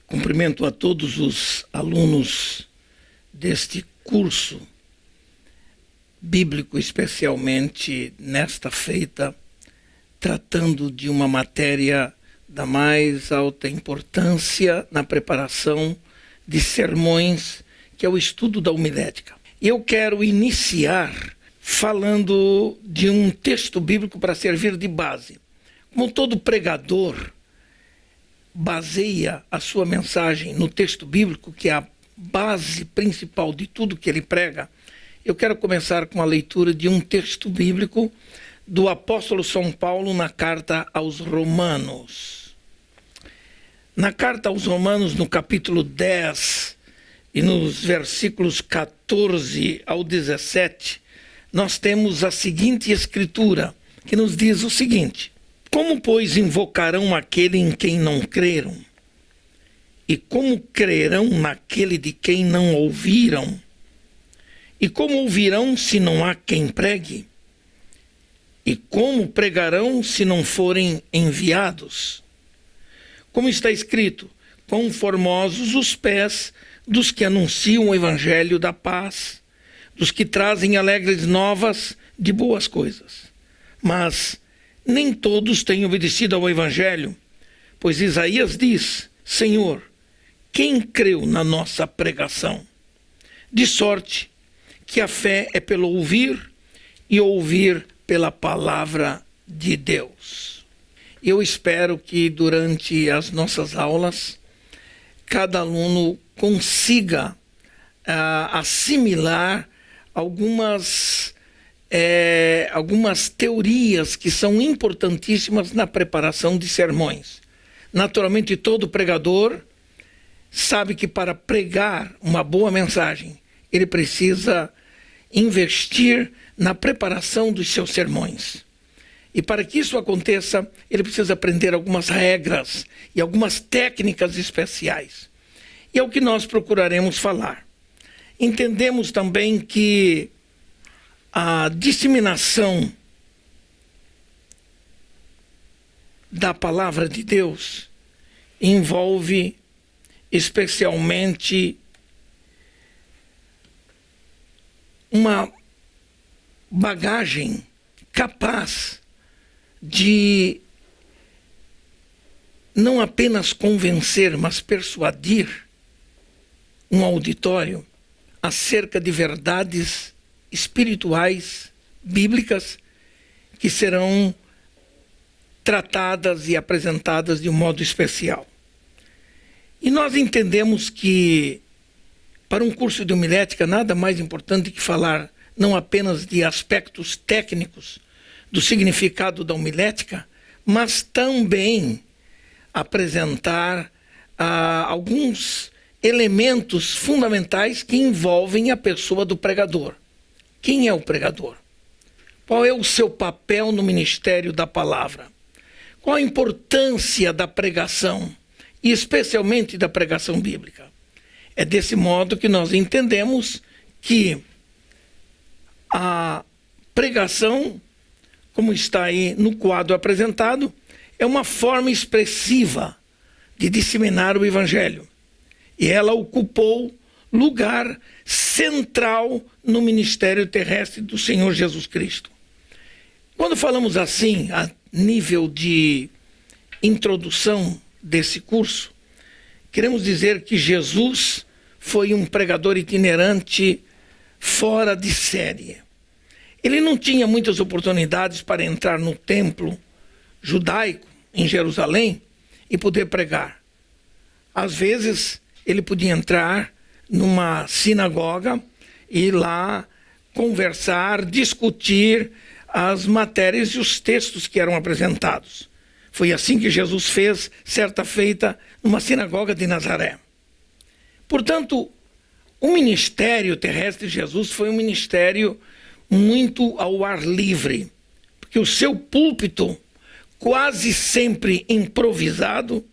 Cumprimento a todos os alunos deste curso bíblico, especialmente nesta feita, tratando de uma matéria da mais alta importância na preparação de sermões, que é o estudo da homilética. Eu quero iniciar falando de um texto bíblico para servir de base. Como todo pregador baseia a sua mensagem no texto bíblico, que é a base principal de tudo que ele prega, eu quero começar com a leitura de um texto bíblico do apóstolo São Paulo na carta aos Romanos. Na carta aos Romanos, no capítulo 10 e nos versículos 14 ao 17, nós temos a seguinte escritura, que nos diz o seguinte: como, pois, invocarão aquele em quem não creram? E como crerão naquele de quem não ouviram? E como ouvirão se não há quem pregue? E como pregarão se não forem enviados? Como está escrito: quão formosos os pés dos que anunciam o evangelho da paz, dos que trazem alegres novas de boas coisas. Mas nem todos têm obedecido ao evangelho, pois Isaías diz: Senhor, quem creu na nossa pregação? De sorte que a fé é pelo ouvir e ouvir pela palavra de Deus. Eu espero que durante as nossas aulas cada aluno consiga assimilar algumas teorias que são importantíssimas na preparação de sermões. Naturalmente, todo pregador sabe que para pregar uma boa mensagem, ele precisa investir na preparação dos seus sermões. E para que isso aconteça, ele precisa aprender algumas regras e algumas técnicas especiais. E é o que nós procuraremos falar. Entendemos também que a disseminação da palavra de Deus envolve especialmente uma bagagem capaz de não apenas convencer, mas persuadir um auditório acerca de verdades espirituais, bíblicas, que serão tratadas e apresentadas de um modo especial. E nós entendemos que, para um curso de homilética, nada mais importante que falar não apenas de aspectos técnicos do significado da homilética, mas também apresentar alguns elementos fundamentais que envolvem a pessoa do pregador. Quem é o pregador? Qual é o seu papel no ministério da palavra? Qual a importância da pregação, e especialmente da pregação bíblica? É desse modo que nós entendemos que a pregação, como está aí no quadro apresentado, é uma forma expressiva de disseminar o evangelho. E ela ocupou lugar central no ministério terrestre do Senhor Jesus Cristo. Quando falamos assim, a nível de introdução desse curso, queremos dizer que Jesus foi um pregador itinerante fora de série. Ele não tinha muitas oportunidades para entrar no templo judaico em Jerusalém e poder pregar. Às vezes, ele podia entrar numa sinagoga e lá conversar, discutir as matérias e os textos que eram apresentados. Foi assim que Jesus fez, certa feita, numa sinagoga de Nazaré. Portanto, o ministério terrestre de Jesus foi um ministério muito ao ar livre, porque o seu púlpito, quase sempre improvisado,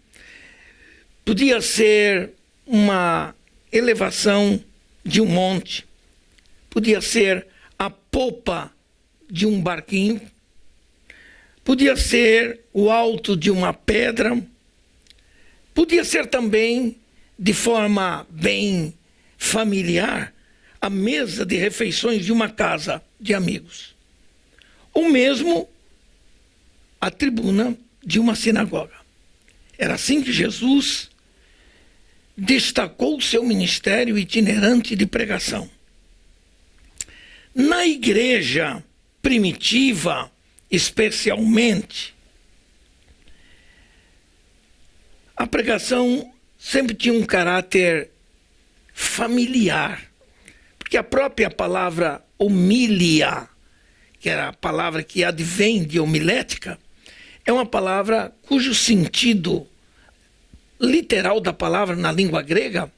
podia ser uma elevação de um monte, podia ser a popa de um barquinho, podia ser o alto de uma pedra, podia ser também de forma bem familiar à mesa de refeições de uma casa de amigos. Ou mesmo a tribuna de uma sinagoga. Era assim que Jesus destacou o seu ministério itinerante de pregação. Na igreja primitiva, especialmente, a pregação sempre tinha um caráter familiar, porque a própria palavra homilia, que era a palavra que advém de homilética, é uma palavra cujo sentido literal da palavra na língua grega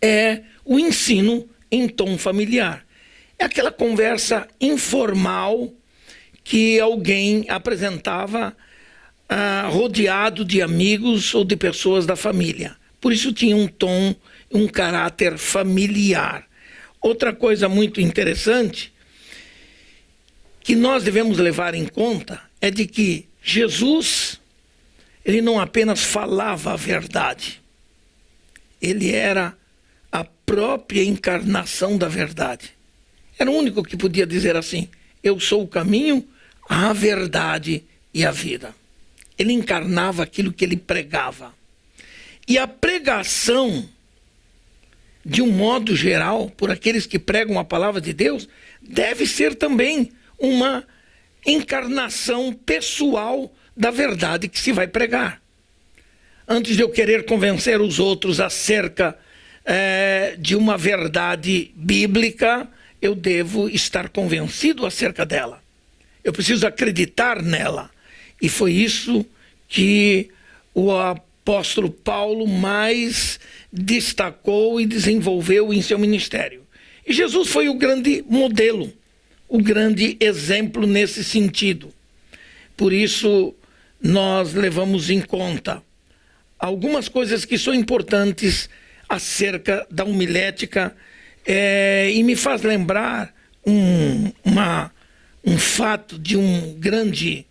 é o ensino em tom familiar. É aquela conversa informal que alguém apresentava rodeado de amigos ou de pessoas da família. Por isso tinha um tom, um caráter familiar. Outra coisa muito interessante que nós devemos levar em conta é de que Jesus, ele não apenas falava a verdade, ele era a própria encarnação da verdade. Era o único que podia dizer assim: eu sou o caminho, a verdade e a vida. Ele encarnava aquilo que ele pregava. E a pregação, de um modo geral, por aqueles que pregam a palavra de Deus, deve ser também uma encarnação pessoal da verdade que se vai pregar. Antes de eu querer convencer os outros acerca de uma verdade bíblica, eu devo estar convencido acerca dela. Eu preciso acreditar nela. E foi isso que o apóstolo Paulo mais destacou e desenvolveu em seu ministério. E Jesus foi o grande modelo, o grande exemplo nesse sentido. Por isso, nós levamos em conta algumas coisas que são importantes acerca da homilética, e me faz lembrar um fato de um grande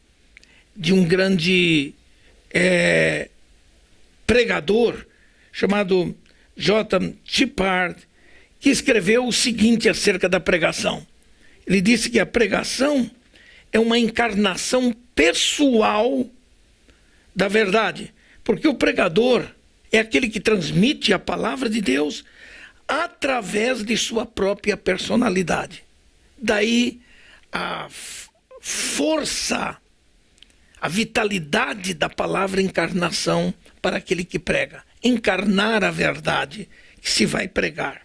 pregador chamado J. Shepard, que escreveu o seguinte acerca da pregação. Ele disse que a pregação é uma encarnação pessoal da verdade, porque o pregador é aquele que transmite a palavra de Deus através de sua própria personalidade. Daí a força, a vitalidade da palavra encarnação para aquele que prega. Encarnar a verdade que se vai pregar.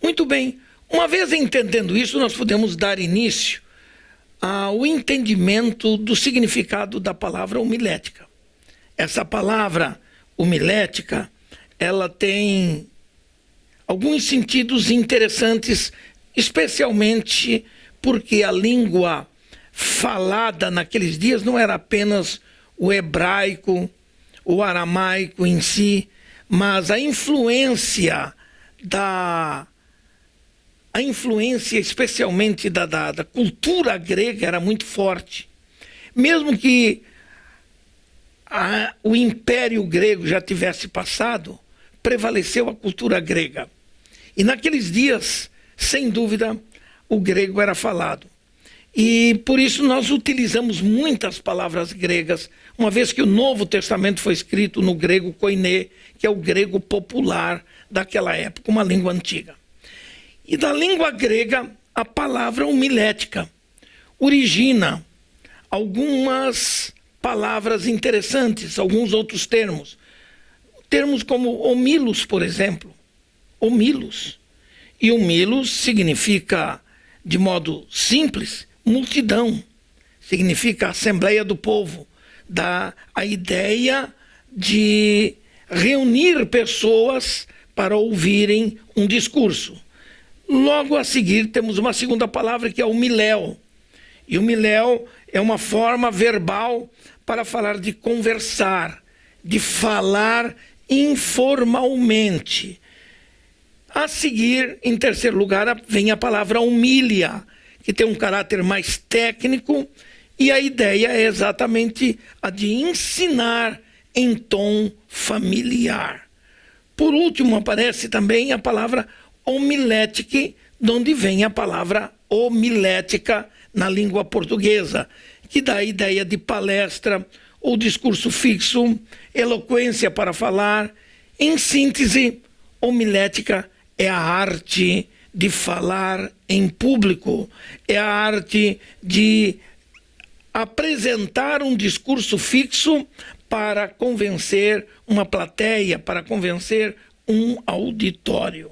Muito bem, uma vez entendendo isso, nós podemos dar início ao entendimento do significado da palavra homilética. Essa palavra homilética, ela tem alguns sentidos interessantes, especialmente porque a língua falada naqueles dias não era apenas o hebraico, o aramaico em si, mas a influência especialmente da cultura grega era muito forte. Mesmo que o Império Grego já tivesse passado, prevaleceu a cultura grega. E naqueles dias, sem dúvida, o grego era falado. E por isso nós utilizamos muitas palavras gregas, uma vez que o Novo Testamento foi escrito no grego koiné, que é o grego popular daquela época, uma língua antiga. E da língua grega, a palavra homilética origina algumas palavras interessantes, alguns outros termos. Termos como homilos, por exemplo. Homilos. E homilos significa, de modo simples, multidão. Significa assembleia do povo. Dá a ideia de reunir pessoas para ouvirem um discurso. Logo a seguir temos uma segunda palavra que é o miléu. E o miléu é uma forma verbal para falar de conversar, de falar informalmente. A seguir, em terceiro lugar, vem a palavra homilia, que tem um caráter mais técnico, e a ideia é exatamente a de ensinar em tom familiar. Por último, aparece também a palavra homilética, de onde vem a palavra homilética na língua portuguesa, que dá a ideia de palestra ou discurso fixo, eloquência para falar. Em síntese, homilética é a arte de falar em público, é a arte de apresentar um discurso fixo para convencer uma plateia, para convencer um auditório.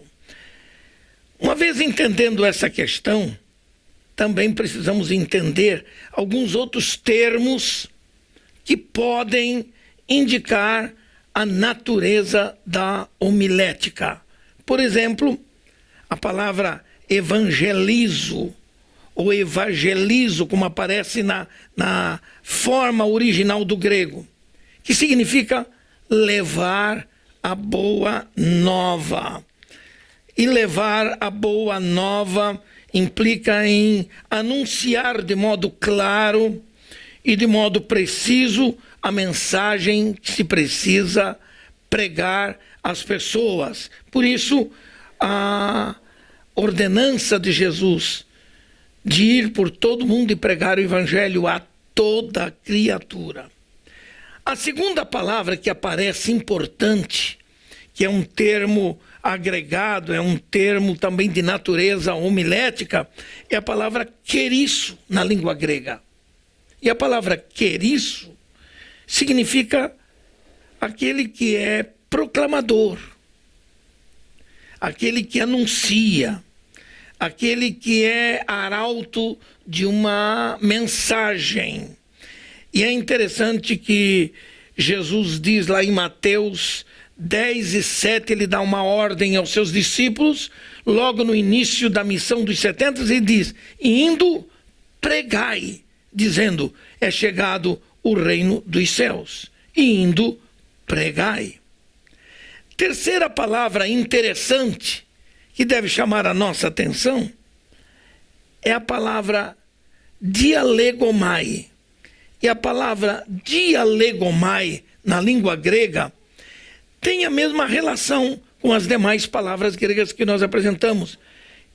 Uma vez entendendo essa questão, também precisamos entender alguns outros termos que podem indicar a natureza da homilética. Por exemplo, a palavra evangelizo, ou evangelizo, como aparece na forma original do grego, que significa levar a boa nova. E levar a boa nova implica em anunciar de modo claro e de modo preciso a mensagem que se precisa pregar às pessoas. Por isso, a ordenança de Jesus de ir por todo mundo e pregar o evangelho a toda criatura. A segunda palavra que aparece importante, que é um termo agregado, é um termo também de natureza homilética, é a palavra querisso na língua grega. E a palavra querisso significa aquele que é proclamador, aquele que anuncia, aquele que é arauto de uma mensagem. E é interessante que Jesus diz lá em Mateus 10:7, ele dá uma ordem aos seus discípulos, logo no início da missão dos 70, ele diz: indo, pregai, dizendo, é chegado o reino dos céus. E indo, pregai. Terceira palavra interessante, que deve chamar a nossa atenção, é a palavra dialegomai. E a palavra dialegomai, na língua grega, tem a mesma relação com as demais palavras gregas que nós apresentamos,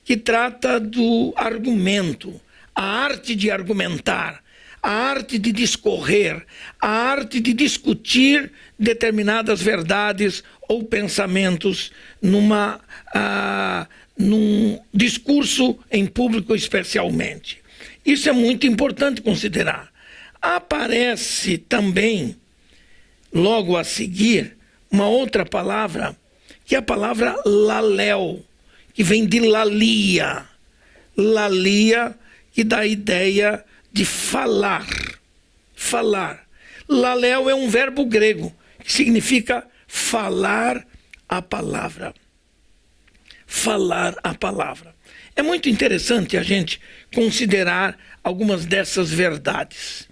que trata do argumento, a arte de argumentar, a arte de discorrer, a arte de discutir determinadas verdades ou pensamentos num discurso em público especialmente. Isso é muito importante considerar. Aparece também, logo a seguir, uma outra palavra, que é a palavra laléu, que vem de lalia. Lalia, que dá a ideia de falar. Falar. Laléu é um verbo grego, que significa falar a palavra. Falar a palavra. É muito interessante a gente considerar algumas dessas verdades.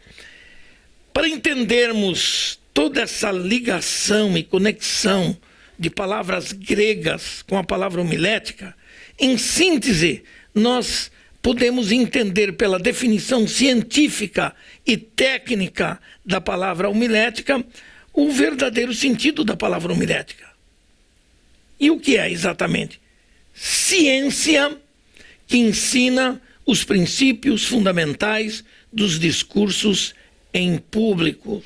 Para entendermos toda essa ligação e conexão de palavras gregas com a palavra homilética, em síntese, nós podemos entender pela definição científica e técnica da palavra homilética o verdadeiro sentido da palavra homilética. E o que é exatamente? Ciência que ensina os princípios fundamentais dos discursos em público.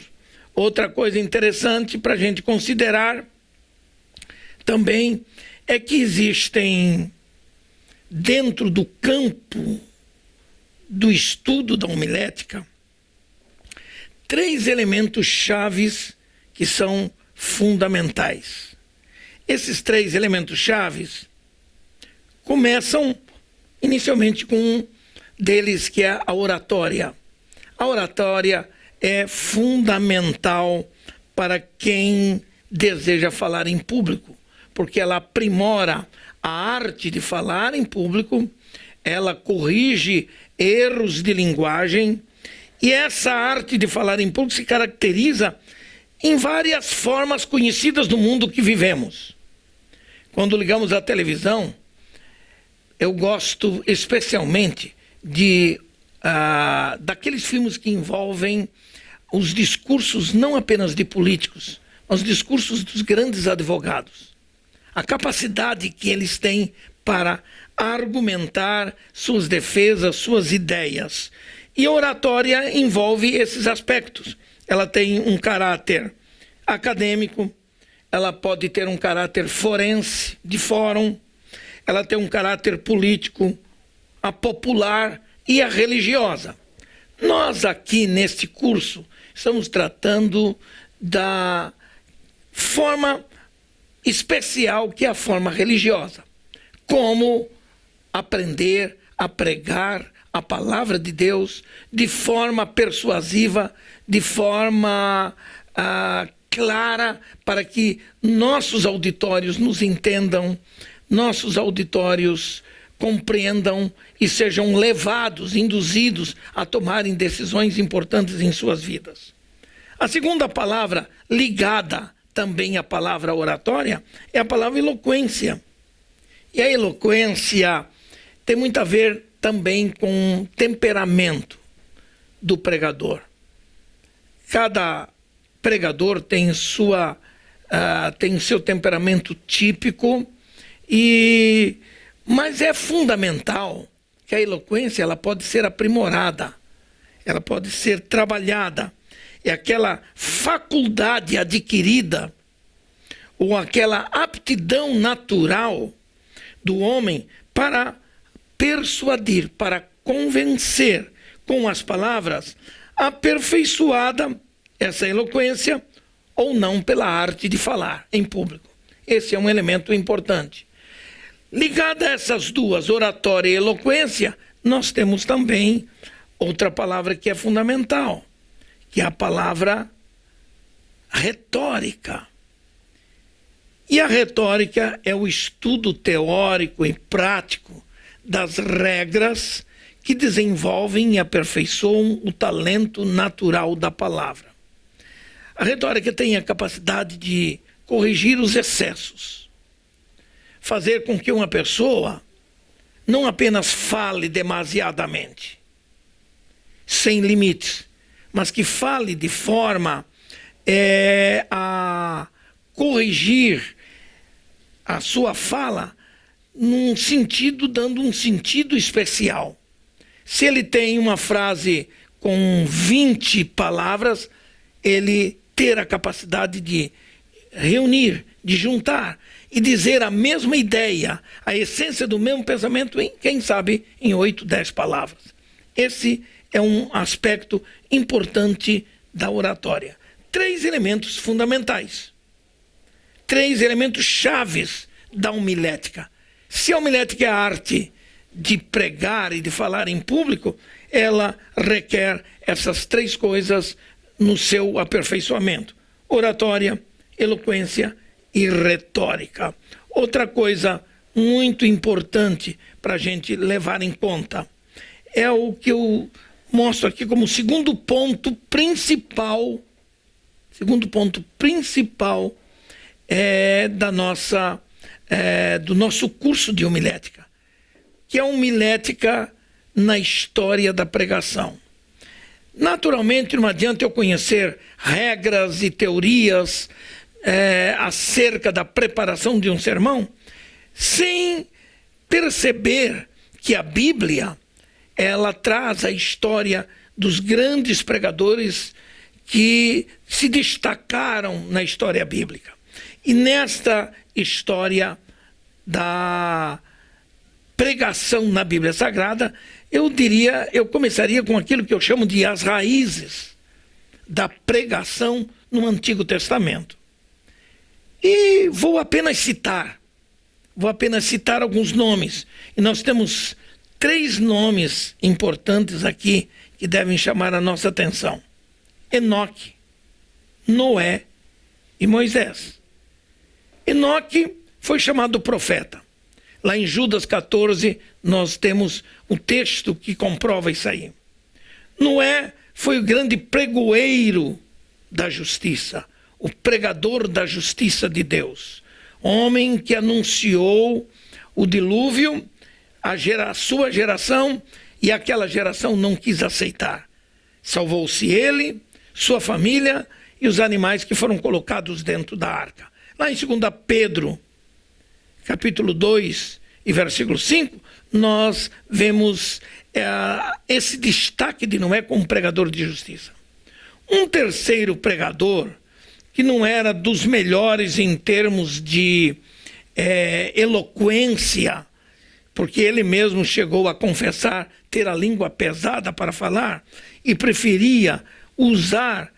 Outra coisa interessante para a gente considerar também é que existem, dentro do campo do estudo da homilética, 3 elementos chaves que são fundamentais. Esses 3 elementos chaves começam inicialmente com um deles, que é a oratória. A oratória é fundamental para quem deseja falar em público, porque ela aprimora a arte de falar em público, ela corrige erros de linguagem, e essa arte de falar em público se caracteriza em várias formas conhecidas no mundo que vivemos. Quando ligamos a televisão, eu gosto especialmente daqueles filmes que envolvem os discursos não apenas de políticos, mas os discursos dos grandes advogados. a capacidade que eles têm para argumentar suas defesas, suas ideias. E a oratória envolve esses aspectos. Ela tem um caráter acadêmico, ela pode ter um caráter forense, de fórum, ela tem um caráter político, a popular e a religiosa. Nós aqui neste curso estamos tratando da forma especial que é a forma religiosa. Como aprender a pregar a palavra de Deus de forma persuasiva, de forma clara, para que nossos auditórios nos entendam, nossos auditórios compreendam e sejam levados, induzidos a tomarem decisões importantes em suas vidas. A segunda palavra ligada também à palavra oratória é a palavra eloquência. E a eloquência tem muito a ver também com o temperamento do pregador. Cada pregador tem seu temperamento típico, mas é fundamental que a eloquência ela pode ser aprimorada, ela pode ser trabalhada. É aquela faculdade adquirida ou aquela aptidão natural do homem para persuadir, para convencer com as palavras, aperfeiçoada essa eloquência ou não pela arte de falar em público. Esse é um elemento importante. Ligada a essas duas, oratória e eloquência, nós temos também outra palavra que é fundamental, que é a palavra retórica. E a retórica é o estudo teórico e prático das regras que desenvolvem e aperfeiçoam o talento natural da palavra. A retórica tem a capacidade de corrigir os excessos, fazer com que uma pessoa não apenas fale demasiadamente, sem limites, mas que fale de forma a corrigir a sua fala num sentido, dando um sentido especial. Se ele tem uma frase com 20 palavras, ele ter a capacidade de reunir, de juntar e dizer a mesma ideia, a essência do mesmo pensamento em, quem sabe, em 8, 10 palavras. Esse é um aspecto importante da oratória. 3 elementos fundamentais. 3 elementos chaves da homilética. Se a homilética é a arte de pregar e de falar em público, ela requer essas 3 coisas no seu aperfeiçoamento: oratória, eloquência e retórica. Outra coisa muito importante para a gente levar em conta é o que eu mostro aqui como segundo ponto principal do nosso curso de homilética, que é a homilética na história da pregação. Naturalmente, não adianta eu conhecer regras e teorias acerca da preparação de um sermão sem perceber que a Bíblia ela traz a história dos grandes pregadores que se destacaram na história bíblica. E nesta história da pregação na Bíblia Sagrada, eu começaria com aquilo que eu chamo de as raízes da pregação no Antigo Testamento. E vou apenas citar alguns nomes. E nós temos 3 nomes importantes aqui que devem chamar a nossa atenção: Enoque, Noé e Moisés. Enoque foi chamado profeta. Lá em Judas 14, nós temos um texto que comprova isso aí. Noé foi o grande pregoeiro da justiça, o pregador da justiça de Deus. Homem que anunciou o dilúvio, a sua geração, e aquela geração não quis aceitar. Salvou-se ele, sua família e os animais que foram colocados dentro da arca. Lá em 2 Pedro, capítulo 2 e versículo 5, nós vemos esse destaque de Noé como pregador de justiça. Um terceiro pregador, que não era dos melhores em termos de eloquência, porque ele mesmo chegou a confessar ter a língua pesada para falar e preferia utilizar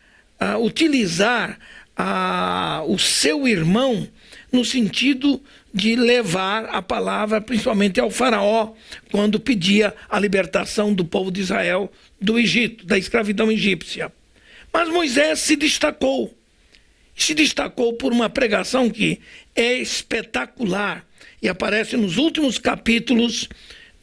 o seu irmão no sentido de levar a palavra principalmente ao faraó, quando pedia a libertação do povo de Israel do Egito, da escravidão egípcia. Mas Moisés se destacou por uma pregação que é espetacular e aparece nos últimos capítulos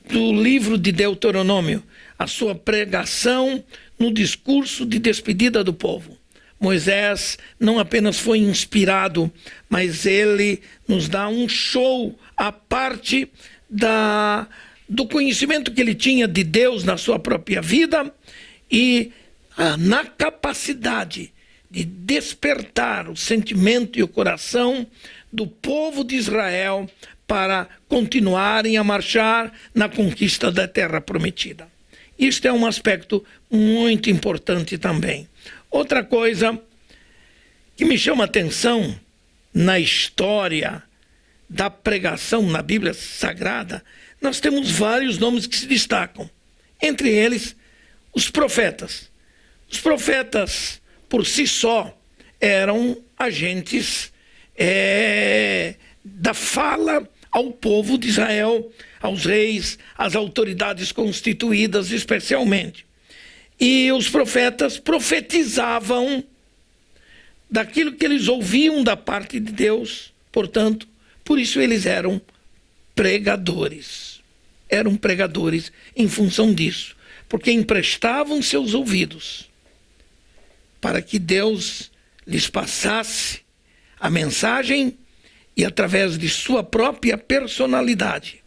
do livro de Deuteronômio, a sua pregação no discurso de despedida do povo. Moisés não apenas foi inspirado, mas ele nos dá um show à parte do conhecimento que ele tinha de Deus na sua própria vida e na capacidade de despertar o sentimento e o coração do povo de Israel para continuarem a marchar na conquista da terra prometida. Isto é um aspecto muito importante também. Outra coisa que me chama a atenção na história da pregação na Bíblia Sagrada, nós temos vários nomes que se destacam. Entre eles, os profetas. Os profetas, por si só, eram agentes da fala ao povo de Israel, aos reis, às autoridades constituídas especialmente. E os profetas profetizavam daquilo que eles ouviam da parte de Deus. Portanto, por isso eles eram pregadores. Eram pregadores em função disso, porque emprestavam seus ouvidos para que Deus lhes passasse a mensagem e, através de sua própria personalidade,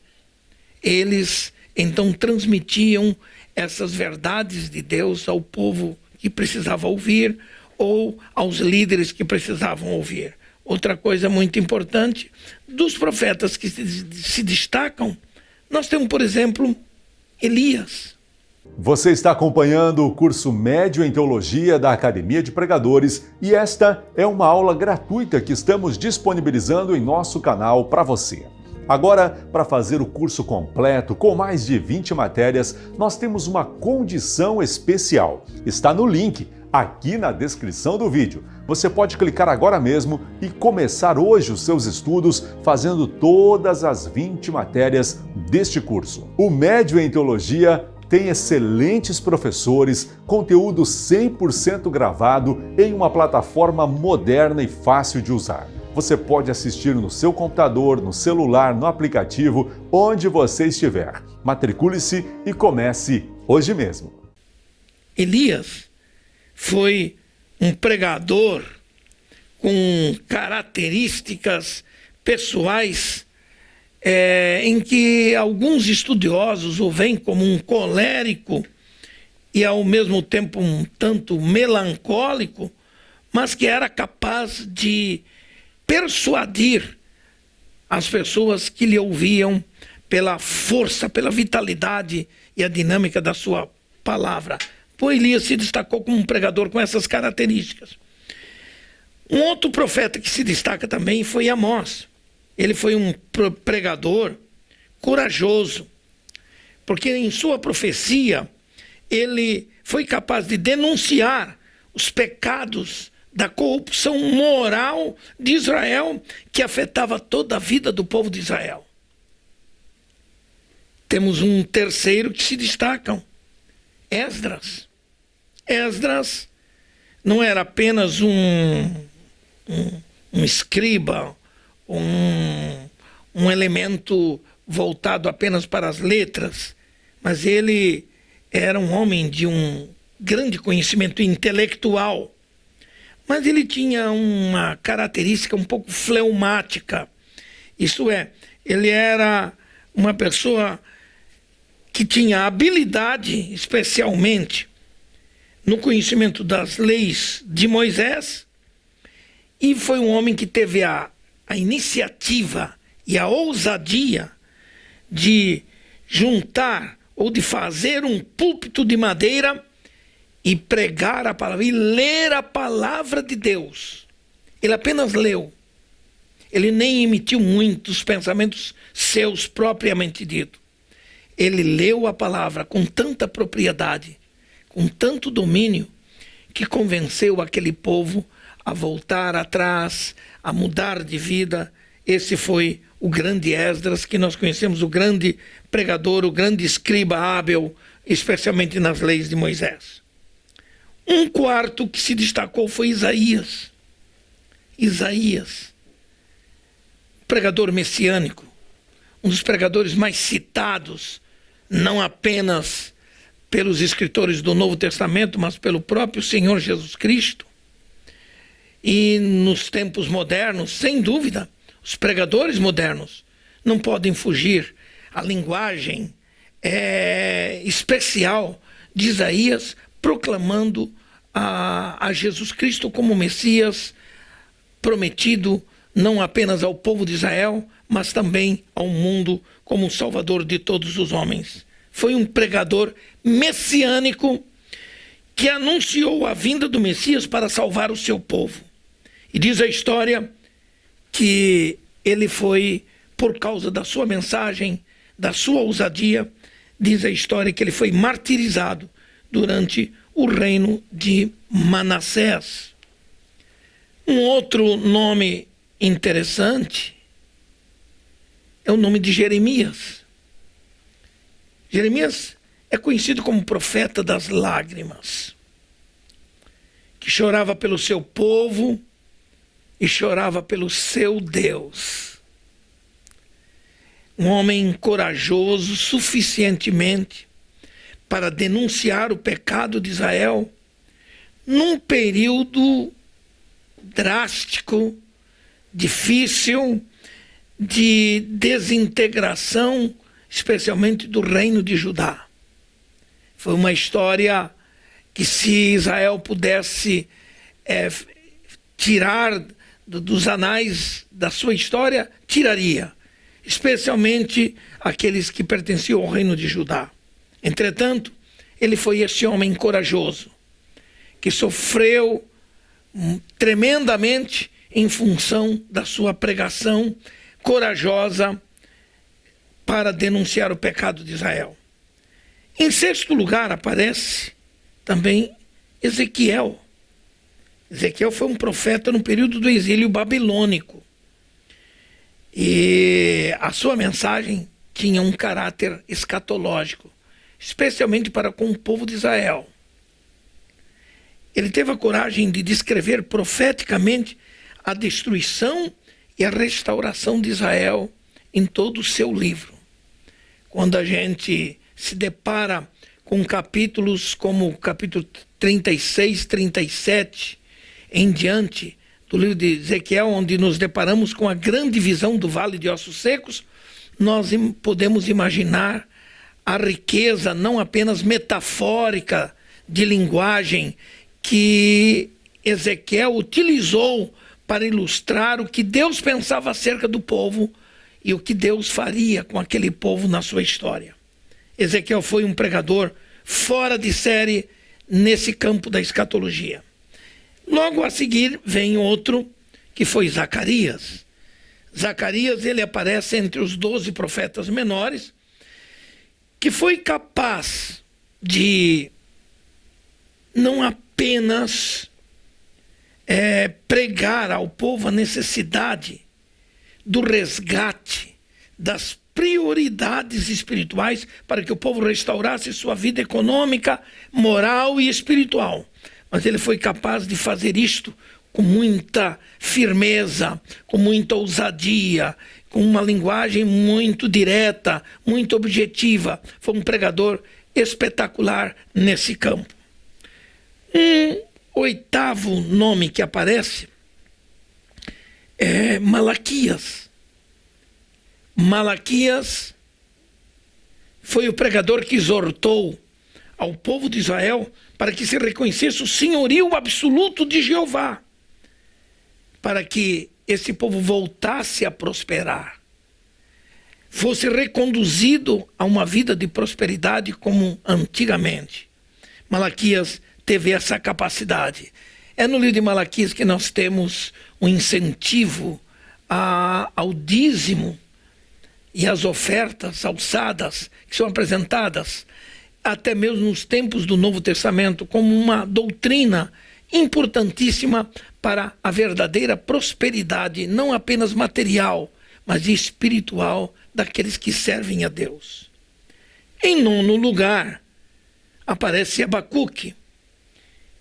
eles então transmitiam essas verdades de Deus ao povo que precisava ouvir ou aos líderes que precisavam ouvir. Outra coisa muito importante, dos profetas que se destacam, nós temos, por exemplo, Elias. Você está acompanhando o curso Médio em Teologia da Academia de Pregadores e esta é uma aula gratuita que estamos disponibilizando em nosso canal para você. Agora, para fazer o curso completo, com mais de 20 matérias, nós temos uma condição especial. Está no link, aqui na descrição do vídeo. Você pode clicar agora mesmo e começar hoje os seus estudos fazendo todas as 20 matérias deste curso. O Médio em Teologia tem excelentes professores, conteúdo 100% gravado em uma plataforma moderna e fácil de usar. Você pode assistir no seu computador, no celular, no aplicativo, onde você estiver. Matricule-se e comece hoje mesmo. Elias foi um pregador com características pessoais em que alguns estudiosos o veem como um colérico e ao mesmo tempo um tanto melancólico, mas que era capaz de persuadir as pessoas que lhe ouviam pela força, pela vitalidade e a dinâmica da sua palavra. Pois Elias se destacou como um pregador com essas características. Um outro profeta que se destaca também foi Amós. Ele foi um pregador corajoso, porque em sua profecia ele foi capaz de denunciar os pecados da corrupção moral de Israel que afetava toda a vida do povo de Israel. Temos um terceiro que se destacam, Esdras. Esdras não era apenas um escriba, um elemento voltado apenas para as letras, mas ele era um homem de um grande conhecimento intelectual, mas ele tinha uma característica um pouco fleumática. Isto é, ele era uma pessoa que tinha habilidade, especialmente no conhecimento das leis de Moisés, e foi um homem que teve a iniciativa e a ousadia de juntar ou de fazer um púlpito de madeira e pregar a palavra, e ler a palavra de Deus. Ele apenas leu. Ele nem emitiu muitos pensamentos seus propriamente dito. Ele leu a palavra com tanta propriedade, com tanto domínio, que convenceu aquele povo a voltar atrás, a mudar de vida. Esse foi o grande Esdras, que nós conhecemos, o grande pregador, o grande escriba hábil, especialmente nas leis de Moisés. Um quarto que se destacou foi Isaías. Isaías, pregador messiânico, um dos pregadores mais citados, não apenas pelos escritores do Novo Testamento, mas pelo próprio Senhor Jesus Cristo. E nos tempos modernos, sem dúvida, os pregadores modernos não podem fugir à linguagem especial de Isaías, proclamando a Jesus Cristo como Messias prometido não apenas ao povo de Israel, mas também ao mundo como o Salvador de todos os homens. Foi um pregador messiânico que anunciou a vinda do Messias para salvar o seu povo. E diz a história que ele foi, por causa da sua mensagem, da sua ousadia, diz a história que ele foi martirizado durante o reino de Manassés. Um outro nome interessante é o nome de Jeremias. Jeremias é conhecido como profeta das lágrimas, que chorava pelo seu povo e chorava pelo seu Deus. Um homem corajoso suficientemente para denunciar o pecado de Israel num período drástico, difícil, de desintegração, especialmente do reino de Judá. Foi uma história que, se Israel pudesse tirar dos anais da sua história, tiraria, especialmente aqueles que pertenciam ao reino de Judá. Entretanto, ele foi esse homem corajoso, que sofreu tremendamente em função da sua pregação corajosa para denunciar o pecado de Israel. Em sexto lugar aparece também Ezequiel. Ezequiel foi um profeta no período do exílio babilônico. E a sua mensagem tinha um caráter escatológico, especialmente para com o povo de Israel. Ele teve a coragem de descrever profeticamente a destruição e a restauração de Israel em todo o seu livro. Quando a gente se depara com capítulos como o capítulo 36, 37, em diante do livro de Ezequiel, onde nos deparamos com a grande visão do Vale de Ossos Secos, nós podemos imaginar a riqueza não apenas metafórica de linguagem que Ezequiel utilizou para ilustrar o que Deus pensava acerca do povo e o que Deus faria com aquele povo na sua história. Ezequiel foi um pregador fora de série nesse campo da escatologia. Logo a seguir vem outro, que foi Zacarias. Zacarias, ele aparece entre os 12 profetas menores, que foi capaz de não apenas pregar ao povo a necessidade do resgate das prioridades espirituais para que o povo restaurasse sua vida econômica, moral e espiritual. Mas ele foi capaz de fazer isto com muita firmeza, com muita ousadia, com uma linguagem muito direta, muito objetiva. Foi um pregador espetacular nesse campo. Um oitavo nome que aparece é Malaquias. Malaquias foi o pregador que exortou ao povo de Israel para que se reconhecesse o senhorio absoluto de Jeová, para que esse povo voltasse a prosperar. fosse reconduzido a uma vida de prosperidade como antigamente. Malaquias teve essa capacidade. É no livro de Malaquias que nós temos um incentivo ao dízimo e às ofertas alçadas que são apresentadas até mesmo nos tempos do Novo Testamento como uma doutrina importantíssima para a verdadeira prosperidade, não apenas material, mas espiritual daqueles que servem a Deus. Em nono lugar, aparece Abacuque.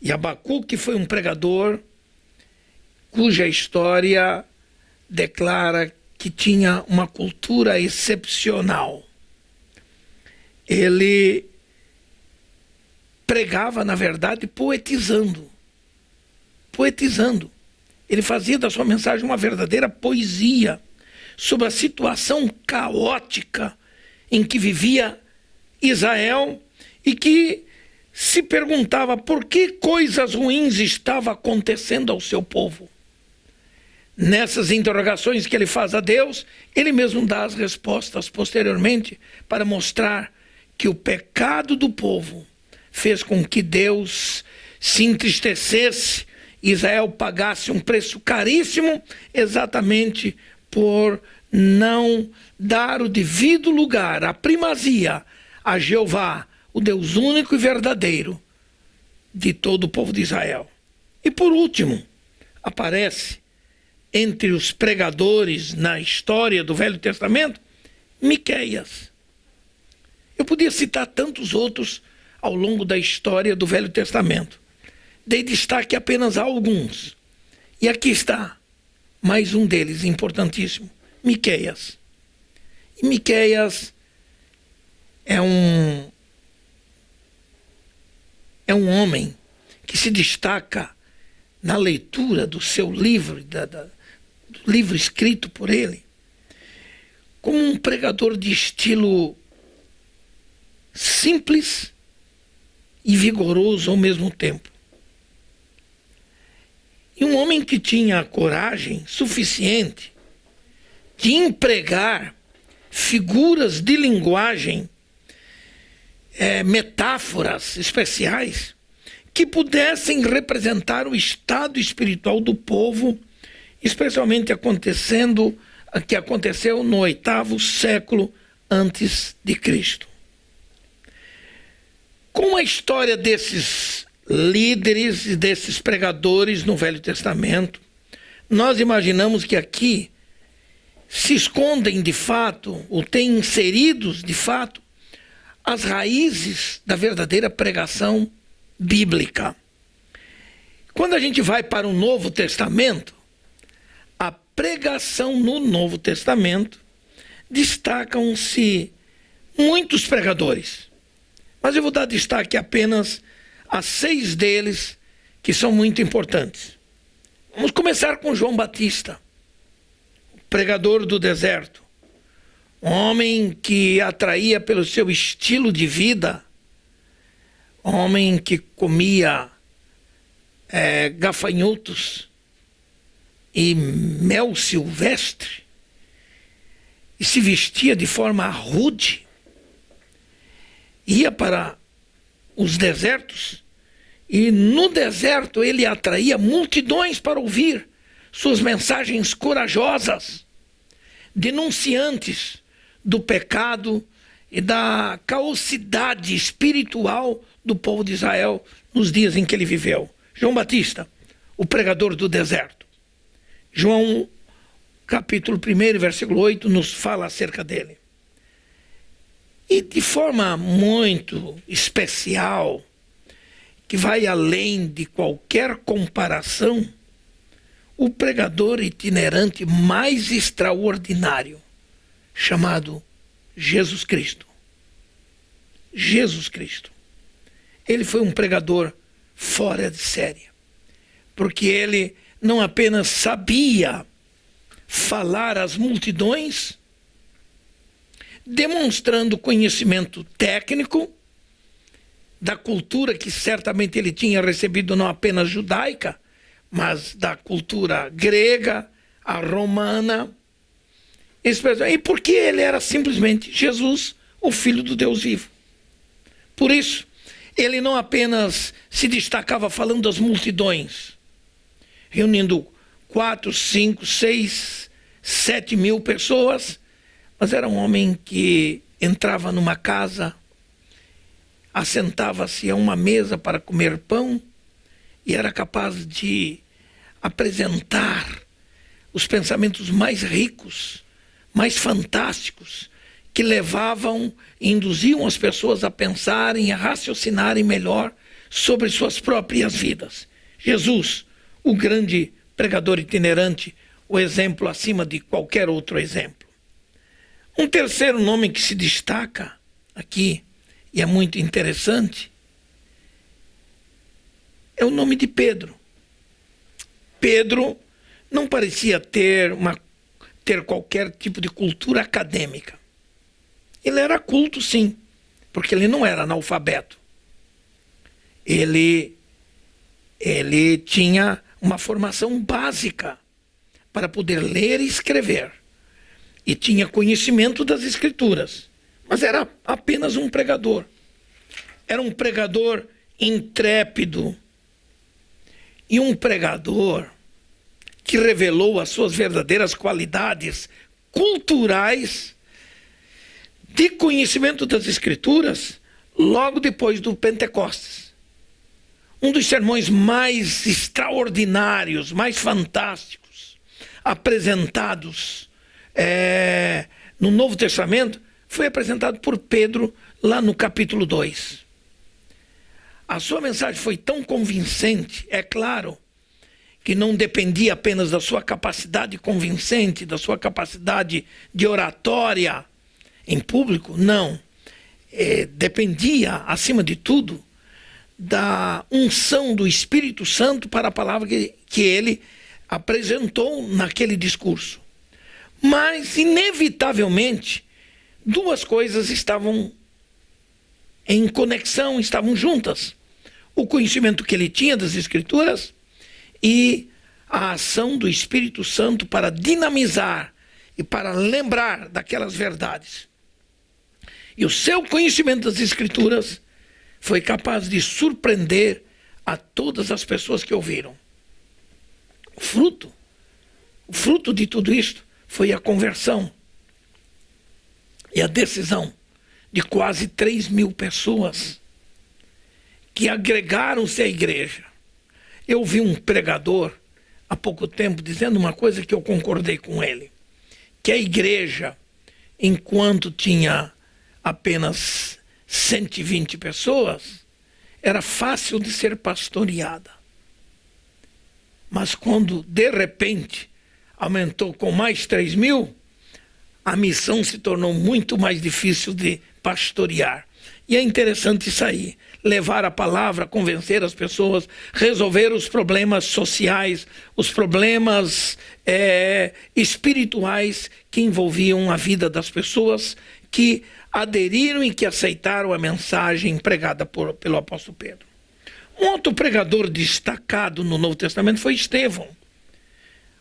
E Abacuque foi um pregador cuja história declara que tinha uma cultura excepcional. Ele pregava, na verdade, poetizando. Ele fazia da sua mensagem uma verdadeira poesia sobre a situação caótica em que vivia Israel e que se perguntava por que coisas ruins estavam acontecendo ao seu povo. Nessas interrogações que ele faz a Deus, ele mesmo dá as respostas posteriormente para mostrar que o pecado do povo fez com que Deus se entristecesse, Israel pagasse um preço caríssimo exatamente por não dar o devido lugar, a primazia a Jeová, o Deus único e verdadeiro de todo o povo de Israel. E por último, aparece entre os pregadores na história do Velho Testamento, Miqueias. Eu podia citar tantos outros ao longo da história do Velho Testamento. Dei destaque apenas a alguns. E aqui está mais um deles, importantíssimo, Miqueias. E Miqueias é um homem que se destaca na leitura do seu livro, do livro escrito por ele, como um pregador de estilo simples e vigoroso ao mesmo tempo. E um homem que tinha a coragem suficiente de empregar figuras de linguagem, metáforas especiais que pudessem representar o estado espiritual do povo, especialmente que aconteceu no 8º século antes de Cristo. Com a história desses líderes e desses pregadores no Velho Testamento, nós imaginamos que aqui se escondem de fato, ou têm inseridos de fato, as raízes da verdadeira pregação bíblica. Quando a gente vai para o Novo Testamento, a pregação no Novo Testamento destacam-se muitos pregadores. Mas eu vou dar destaque apenas a 6 deles que são muito importantes. Vamos começar com João Batista, o pregador do deserto. Um homem que atraía pelo seu estilo de vida, homem que comia gafanhotos e mel silvestre e se vestia de forma rude, ia para os desertos e no deserto ele atraía multidões para ouvir suas mensagens corajosas, denunciantes do pecado e da caosidade espiritual do povo de Israel nos dias em que ele viveu. João Batista, o pregador do deserto. João, capítulo 1, versículo 8, nos fala acerca dele. E de forma muito especial, que vai além de qualquer comparação, o pregador itinerante mais extraordinário, chamado Jesus Cristo. Jesus Cristo. Ele foi um pregador fora de série, porque ele não apenas sabia falar às multidões, demonstrando conhecimento técnico da cultura que certamente ele tinha recebido não apenas judaica, mas da cultura grega, a romana. E porque ele era simplesmente Jesus, o Filho do Deus vivo. Por isso, ele não apenas se destacava falando das multidões, reunindo 4, 5, 6, 7 mil pessoas, mas era um homem que entrava numa casa, assentava-se a uma mesa para comer pão e era capaz de apresentar os pensamentos mais ricos, mais fantásticos, que levavam e induziam as pessoas a pensarem, a raciocinarem melhor sobre suas próprias vidas. Jesus, o grande pregador itinerante, o exemplo acima de qualquer outro exemplo. Um terceiro nome que se destaca aqui, e é muito interessante, é o nome de Pedro. Pedro não parecia ter qualquer tipo de cultura acadêmica. Ele era culto, sim, porque ele não era analfabeto. Ele tinha uma formação básica para poder ler e escrever. E tinha conhecimento das Escrituras. Mas era apenas um pregador. Era um pregador intrépido. E um pregador que revelou as suas verdadeiras qualidades culturais de conhecimento das Escrituras logo depois do Pentecostes. Um dos sermões mais extraordinários, mais fantásticos, apresentados no Novo Testamento, foi apresentado por Pedro lá no capítulo 2. A sua mensagem foi tão convincente, é claro, que não dependia apenas da sua capacidade convincente, da sua capacidade de oratória em público, não. Dependia, acima de tudo, da unção do Espírito Santo para a palavra que ele apresentou naquele discurso. Mas, inevitavelmente, duas coisas estavam em conexão, estavam juntas. O conhecimento que ele tinha das Escrituras e a ação do Espírito Santo para dinamizar e para lembrar daquelas verdades. E o seu conhecimento das Escrituras foi capaz de surpreender a todas as pessoas que ouviram. O fruto de tudo isto foi a conversão e a decisão de quase 3 mil pessoas que agregaram-se à igreja. Eu vi um pregador há pouco tempo dizendo uma coisa que eu concordei com ele, que a igreja, enquanto tinha apenas 120 pessoas, era fácil de ser pastoreada. Mas quando, de repente, aumentou com mais 3 mil, a missão se tornou muito mais difícil de pastorear. E é interessante isso aí, levar a palavra, convencer as pessoas, resolver os problemas sociais, os problemas espirituais que envolviam a vida das pessoas que aderiram e que aceitaram a mensagem pregada pelo apóstolo Pedro. Um outro pregador destacado no Novo Testamento foi Estevão.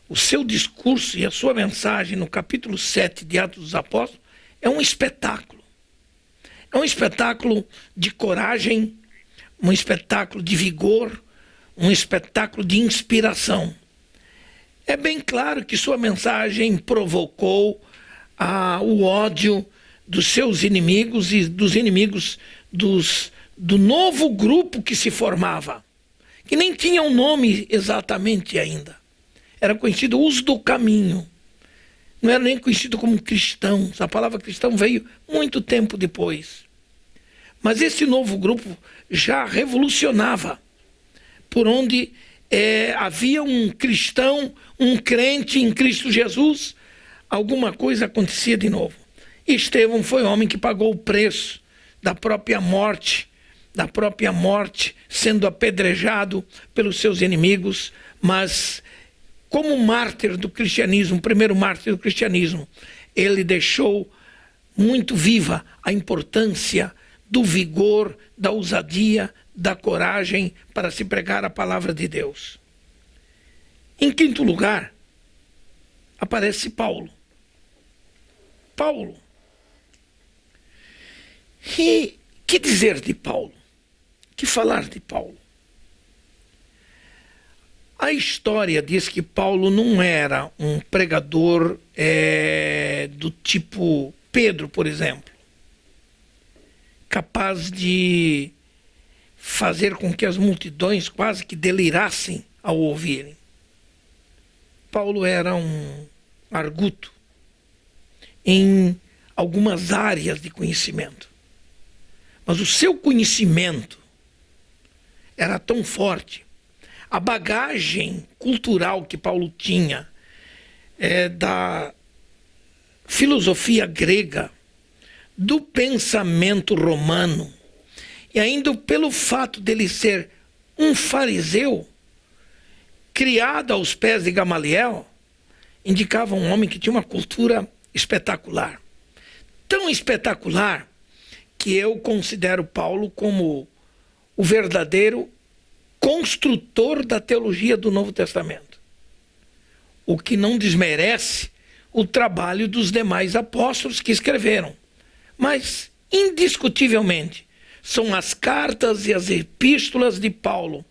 O seu discurso e a sua mensagem no capítulo 7 de Atos dos Apóstolos é um espetáculo. É um espetáculo de coragem, um espetáculo de vigor, um espetáculo de inspiração. É bem claro que sua mensagem provocou o ódio dos seus inimigos e dos inimigos do novo grupo que se formava, que nem tinha um nome exatamente ainda. Era conhecido os do caminho. Não era nem conhecido como cristãos. A palavra cristão veio muito tempo depois. Mas esse novo grupo já revolucionava. Por onde havia um cristão, um crente em Cristo Jesus, alguma coisa acontecia de novo. E Estevão foi o homem que pagou o preço da própria morte, sendo apedrejado pelos seus inimigos, mas como mártir do cristianismo, o primeiro mártir do cristianismo, ele deixou muito viva a importância do vigor, da ousadia, da coragem para se pregar a palavra de Deus. Em quinto lugar, aparece Paulo. Paulo. E que dizer de Paulo? Que falar de Paulo? A história diz que Paulo não era um pregador do tipo Pedro, por exemplo, capaz de fazer com que as multidões quase que delirassem ao ouvirem. Paulo era um arguto em algumas áreas de conhecimento, mas o seu conhecimento era tão forte, a bagagem cultural que Paulo tinha da filosofia grega, do pensamento romano, e ainda pelo fato dele ser um fariseu, criado aos pés de Gamaliel, indicava um homem que tinha uma cultura espetacular. Tão espetacular que eu considero Paulo como o verdadeiro construtor da teologia do Novo Testamento. O que não desmerece o trabalho dos demais apóstolos que escreveram. Mas, indiscutivelmente, são as cartas e as epístolas de Paulo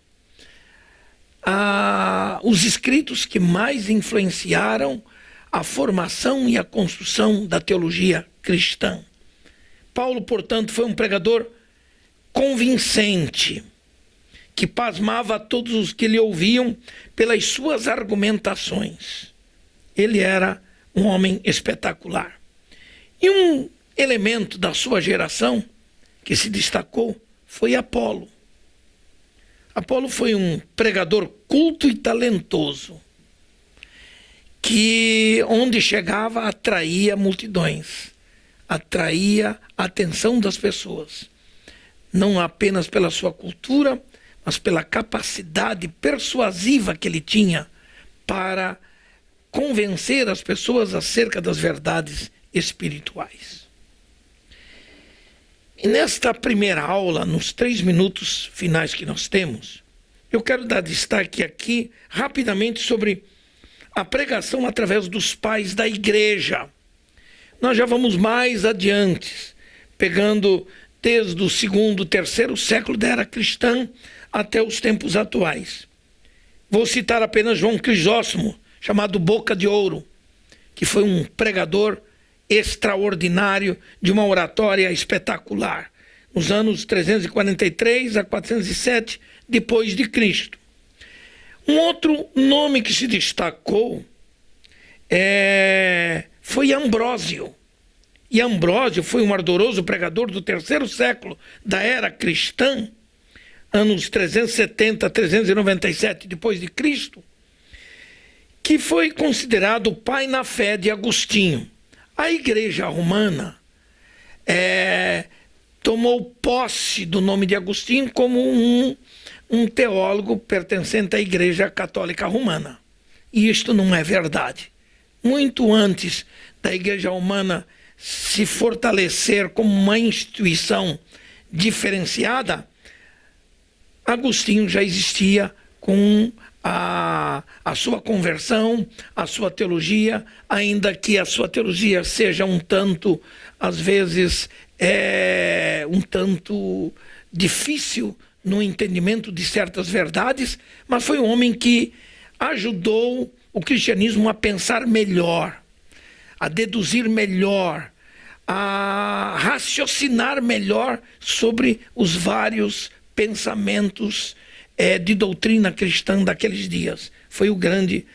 os escritos que mais influenciaram a formação e a construção da teologia cristã. Paulo, portanto, foi um pregador convincente, que pasmava a todos os que lhe ouviam pelas suas argumentações. Ele era um homem espetacular. E um elemento da sua geração que se destacou foi Apolo. Apolo foi um pregador culto e talentoso, que onde chegava atraía multidões, atraía a atenção das pessoas, não apenas pela sua cultura, mas pela capacidade persuasiva que ele tinha para convencer as pessoas acerca das verdades espirituais. E nesta primeira aula, nos 3 minutos finais que nós temos, eu quero dar destaque aqui rapidamente sobre a pregação através dos pais da igreja. Nós já vamos mais adiante, pegando desde o 2º, 3º século da era cristã até os tempos atuais. Vou citar apenas João Crisóstomo, chamado Boca de Ouro, que foi um pregador extraordinário, de uma oratória espetacular, nos anos 343 a 407 depois de Cristo. Um outro nome que se destacou foi Ambrósio. E Ambrósio foi um ardoroso pregador do 3º século da era cristã, anos 370 a 397 depois de Cristo, que foi considerado o pai na fé de Agostinho. A Igreja Romana tomou posse do nome de Agostinho como um teólogo pertencente à Igreja Católica Romana. E isto não é verdade. Muito antes da Igreja Romana se fortalecer como uma instituição diferenciada, Agostinho já existia com a sua conversão, a sua teologia, ainda que a sua teologia seja um tanto, às vezes, um tanto difícil no entendimento de certas verdades, mas foi um homem que ajudou o cristianismo a pensar melhor, a deduzir melhor, a raciocinar melhor sobre os vários pensamentos de doutrina cristã daqueles dias. Foi o grande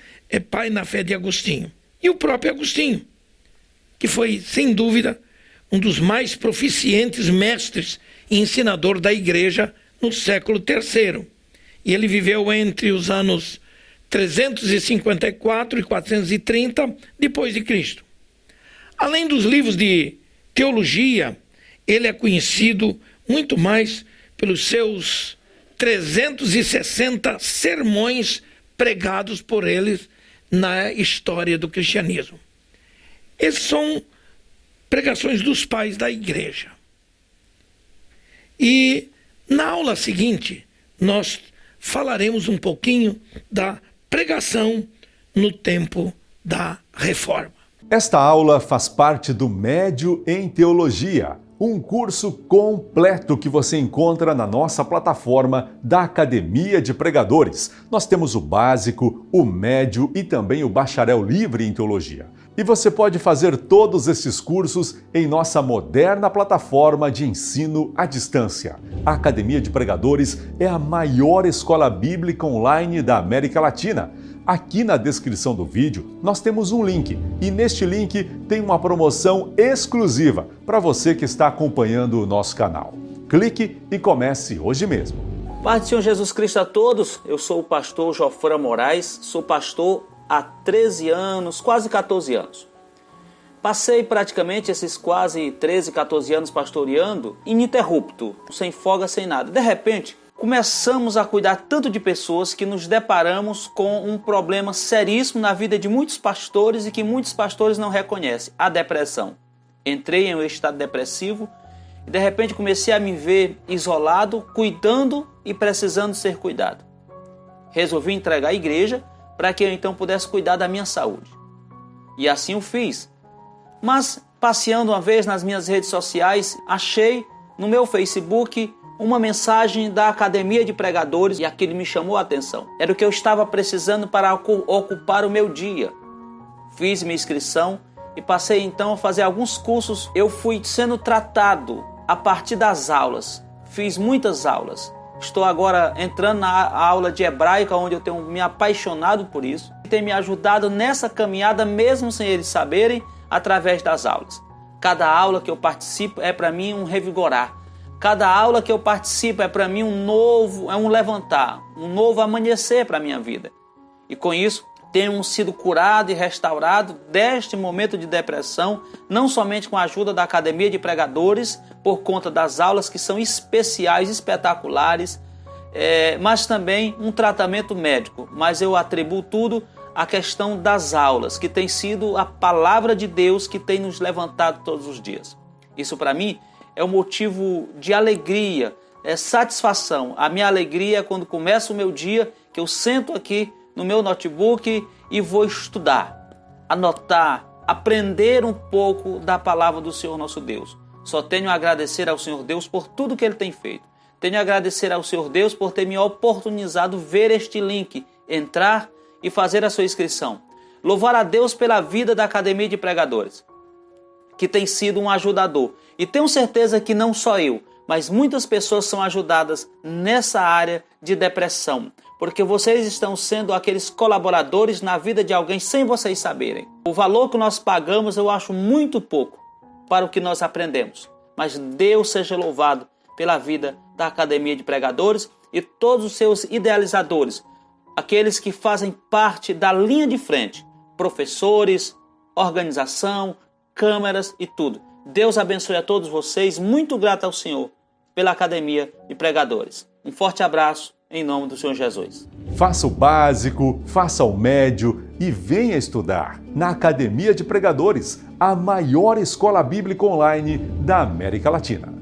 pai na fé de Agostinho. E o próprio Agostinho, que foi, sem dúvida, um dos mais proficientes mestres e ensinador da igreja no século III. E ele viveu entre os anos 354 e 430 depois de Cristo. Além dos livros de teologia, ele é conhecido muito mais pelos seus 360 sermões pregados por eles na história do cristianismo. Essas são pregações dos pais da igreja. E na aula seguinte, nós falaremos um pouquinho da pregação no tempo da Reforma. Esta aula faz parte do Médio em Teologia, um curso completo que você encontra na nossa plataforma da Academia de Pregadores. Nós temos o básico, o médio e também o bacharel livre em Teologia. E você pode fazer todos esses cursos em nossa moderna plataforma de ensino à distância. A Academia de Pregadores é a maior escola bíblica online da América Latina. Aqui na descrição do vídeo nós temos um link e neste link tem uma promoção exclusiva para você que está acompanhando o nosso canal. Clique e comece hoje mesmo. Paz do Senhor Jesus Cristo a todos, eu sou o pastor Jofran Moraes, sou pastor há 13 anos, quase 14 anos. Passei praticamente esses quase 13, 14 anos pastoreando ininterrupto, sem folga, sem nada. De repente, começamos a cuidar tanto de pessoas que nos deparamos com um problema seríssimo na vida de muitos pastores e que muitos pastores não reconhecem, a depressão. Entrei em um estado depressivo e de repente comecei a me ver isolado, cuidando e precisando ser cuidado. Resolvi entregar a igreja para que eu então pudesse cuidar da minha saúde. E assim o fiz. Mas passeando uma vez nas minhas redes sociais, achei no meu Facebook uma mensagem da Academia de Pregadores e aquilo me chamou a atenção. Era o que eu estava precisando para ocupar o meu dia. Fiz minha inscrição e passei então a fazer alguns cursos. Eu fui sendo tratado a partir das aulas. Fiz muitas aulas. Estou agora entrando na aula de hebraica, onde eu tenho me apaixonado por isso. E tem me ajudado nessa caminhada, mesmo sem eles saberem, através das aulas. Cada aula que eu participo é para mim um revigorar. Cada aula que eu participo é para mim um levantar, um novo amanhecer para a minha vida. E com isso, tenho sido curado e restaurado deste momento de depressão, não somente com a ajuda da Academia de Pregadores, por conta das aulas que são especiais, espetaculares, mas também um tratamento médico. Mas eu atribuo tudo à questão das aulas, que tem sido a palavra de Deus que tem nos levantado todos os dias. Isso para mim é um motivo de alegria, satisfação. A minha alegria é quando começa o meu dia, que eu sento aqui no meu notebook e vou estudar, anotar, aprender um pouco da palavra do Senhor nosso Deus. Só tenho a agradecer ao Senhor Deus por tudo que Ele tem feito. Tenho a agradecer ao Senhor Deus por ter me oportunizado ver este link, entrar e fazer a sua inscrição. Louvar a Deus pela vida da Academia de Pregadores, que tem sido um ajudador. E tenho certeza que não só eu, mas muitas pessoas são ajudadas nessa área de depressão, porque vocês estão sendo aqueles colaboradores na vida de alguém sem vocês saberem. O valor que nós pagamos eu acho muito pouco para o que nós aprendemos, mas Deus seja louvado pela vida da Academia de Pregadores e todos os seus idealizadores, aqueles que fazem parte da linha de frente, professores, organização, câmeras e tudo. Deus abençoe a todos vocês, muito grato ao Senhor pela Academia de Pregadores. Um forte abraço em nome do Senhor Jesus. Faça o básico, faça o médio e venha estudar na Academia de Pregadores, a maior escola bíblica online da América Latina.